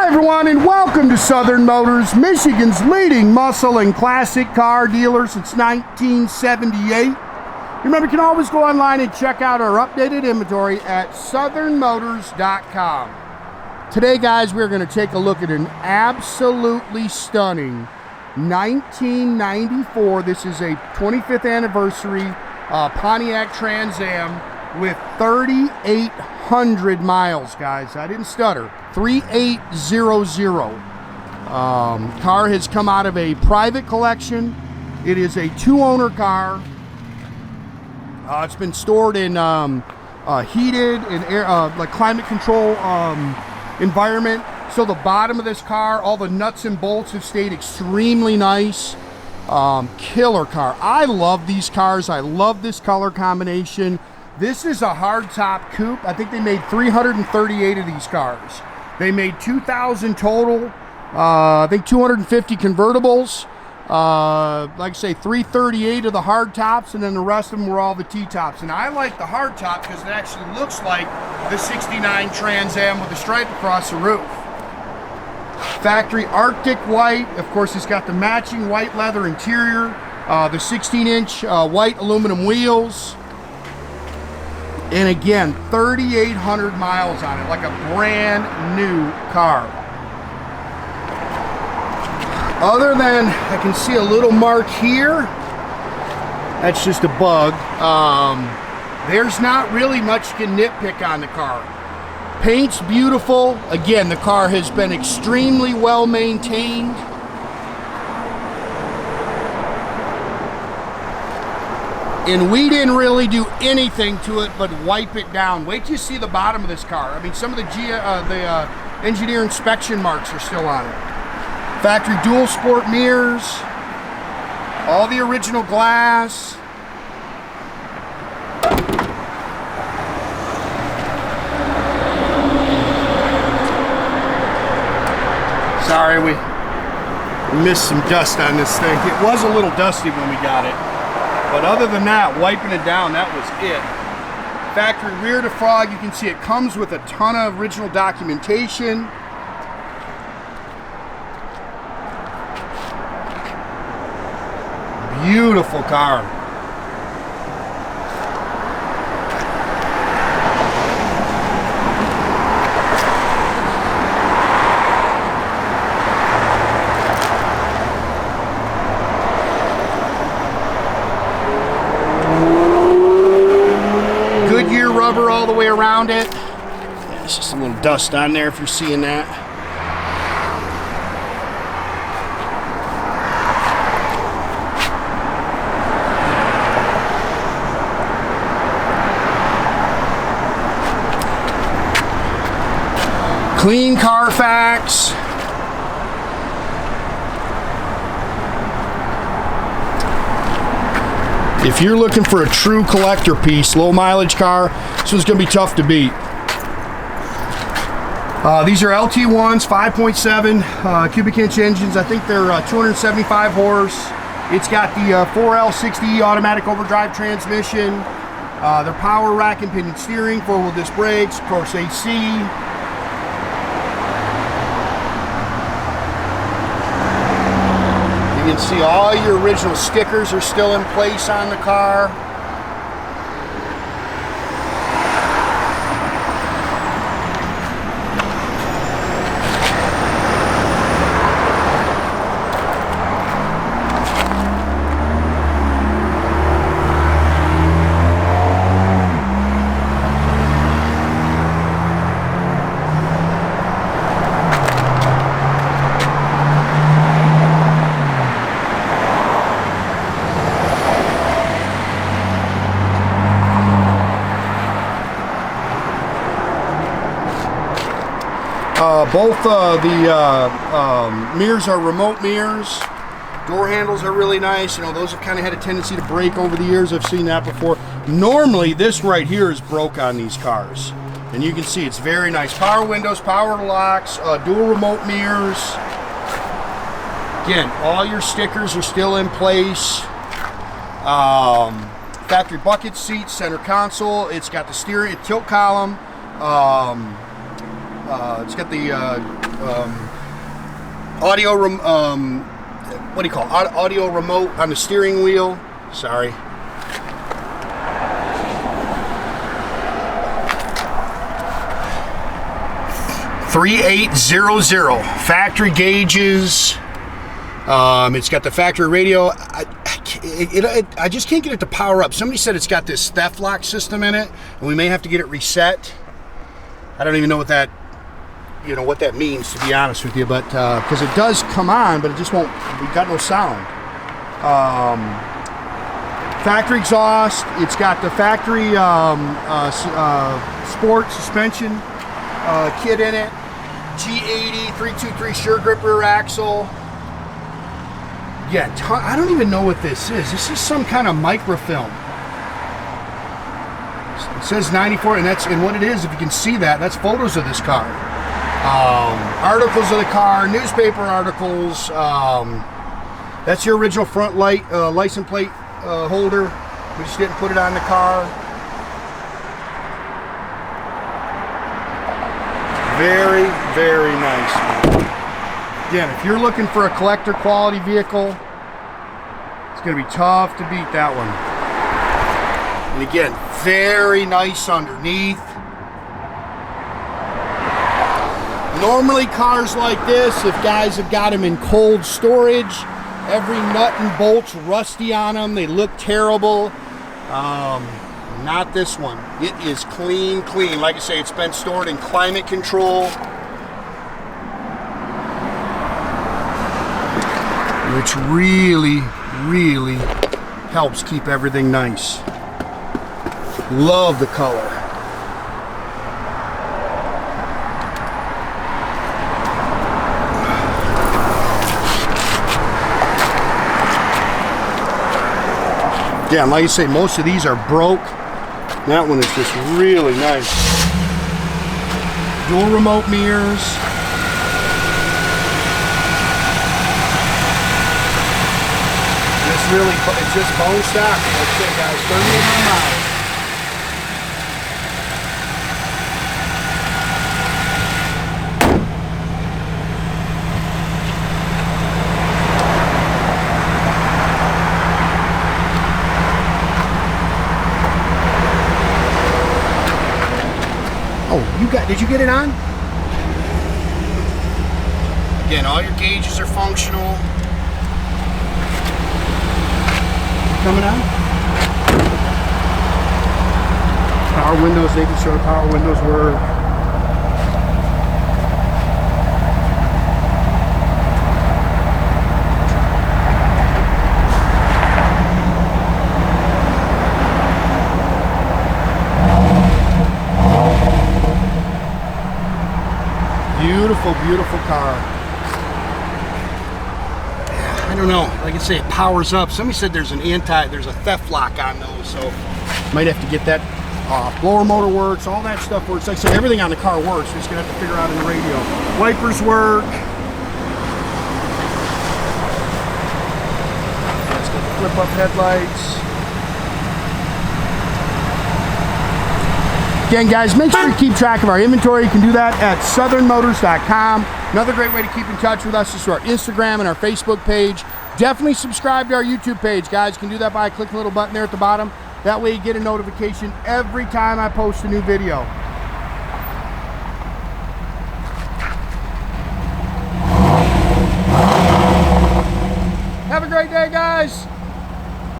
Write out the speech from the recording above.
Hi everyone, and welcome to Southern Motors, Michigan's leading muscle and classic car dealer since 1978. Remember, you can always go online and check out our updated inventory at southernmotors.com. Today, guys, we're going to take a look at an absolutely stunning 1994. This is a 25th anniversary Pontiac Trans Am with 3,800 miles, guys. I didn't stutter. 3800. Car has come out of a private collection. It is a two-owner car. It's been stored in heated and air, like climate control environment. So the bottom of this car, all the nuts and bolts have stayed extremely nice. Killer car. I love these cars. I love this color combination. This is a hardtop coupe. I think they made 338 of these cars. They made 2,000 total. I think 250 convertibles. Like I say, 338 of the hard tops, and then the rest of them were all the T-tops. And I like the hard top because it actually looks like the 69 Trans Am with the stripe across the roof. Factory Arctic white. Of course, it's got the matching white leather interior, the 16-inch white aluminum wheels. And again, 3,800 miles on it, like a brand new car. Other than, I can see a little mark here. That's just a bug. There's not really much you can nitpick on the car. Paint's beautiful. Again, the car has been extremely well maintained. And we didn't really do anything to it but wipe it down. Wait till you see the bottom of this car. I mean, some of the engineer inspection marks are still on it. Factory dual sport mirrors, all the original glass. Sorry, we missed some dust on this thing. It was a little dusty when we got it. But other than that, wiping it down, that was it. Factory rear defog, you can see it comes with a ton of original documentation. Beautiful car. Goodyear rubber all the way around it. Yeah, it's just a little dust on there if you're seeing that. Clean Car Fax. If you're looking for a true collector piece, low mileage car, this one's going to be tough to beat. These are LT1s, 5.7 cubic inch engines. I think they're 275 horse. It's got the 4L60 automatic overdrive transmission. They're power rack and pinion steering, 4-wheel disc brakes, of course AC. You can see all your original stickers are still in place on the car. Both the mirrors are remote mirrors. Door handles are really nice. You know, those have kind of had a tendency to break over the years. I've seen that before. Normally, this right here is broke on these cars. And you can see it's very nice. Power windows, power locks, dual remote mirrors. Again, all your stickers are still in place. Factory bucket seats, center console. It's got the steering, tilt column. It's got the audio, what do you call it? Audio remote on the steering wheel. Sorry. .3800 factory gauges. It's got the factory radio. I just can't get it to power up. Somebody said it's got this theft lock system in it, and we may have to get it reset. I don't even know what that, what that means, to be honest with you. But because it does come on, but it just won't. We got no sound. Factory exhaust. It's got the factory sport suspension kit in it. G80 323 sure grip rear axle. Yeah, I don't even know what this is. This is some kind of microfilm. It says 94, and what it is, if you can see that, that's photos of this car. Articles of the car, newspaper articles. That's your original front license plate holder. We just didn't put it on the car. Very, very nice. Again, if you're looking for a collector quality vehicle, it's going to be tough to beat that one. And again, very nice underneath. Normally cars like this, if guys have got them in cold storage, every nut and bolt's rusty on them. They look terrible. Not this one. It is clean. Like I say, it's been stored in climate control, which really, really helps keep everything nice. Love the color. Yeah, like you say, most of these are broke. That one is just really nice. Dual remote mirrors. It's just bone stock. That's it, guys. 38 miles. Did you get it on? Again, all your gauges are functional. Coming on? Power windows, they can show the power windows work. Beautiful car. I don't know. Like I say, it powers up. Somebody said there's a theft lock on those, so might have to get that off. Blower motor works. All that stuff works. Like I said, everything on the car works. We're just gonna have to figure out in the radio. Wipers work. Let's get the flip-up headlights. Again, guys, make sure you keep track of our inventory. You can do that at southernmotors.com. Another great way to keep in touch with us is through our Instagram and our Facebook page. Definitely subscribe to our YouTube page, guys. You can do that by clicking the little button there at the bottom. That way you get a notification every time I post a new video. Have a great day, guys.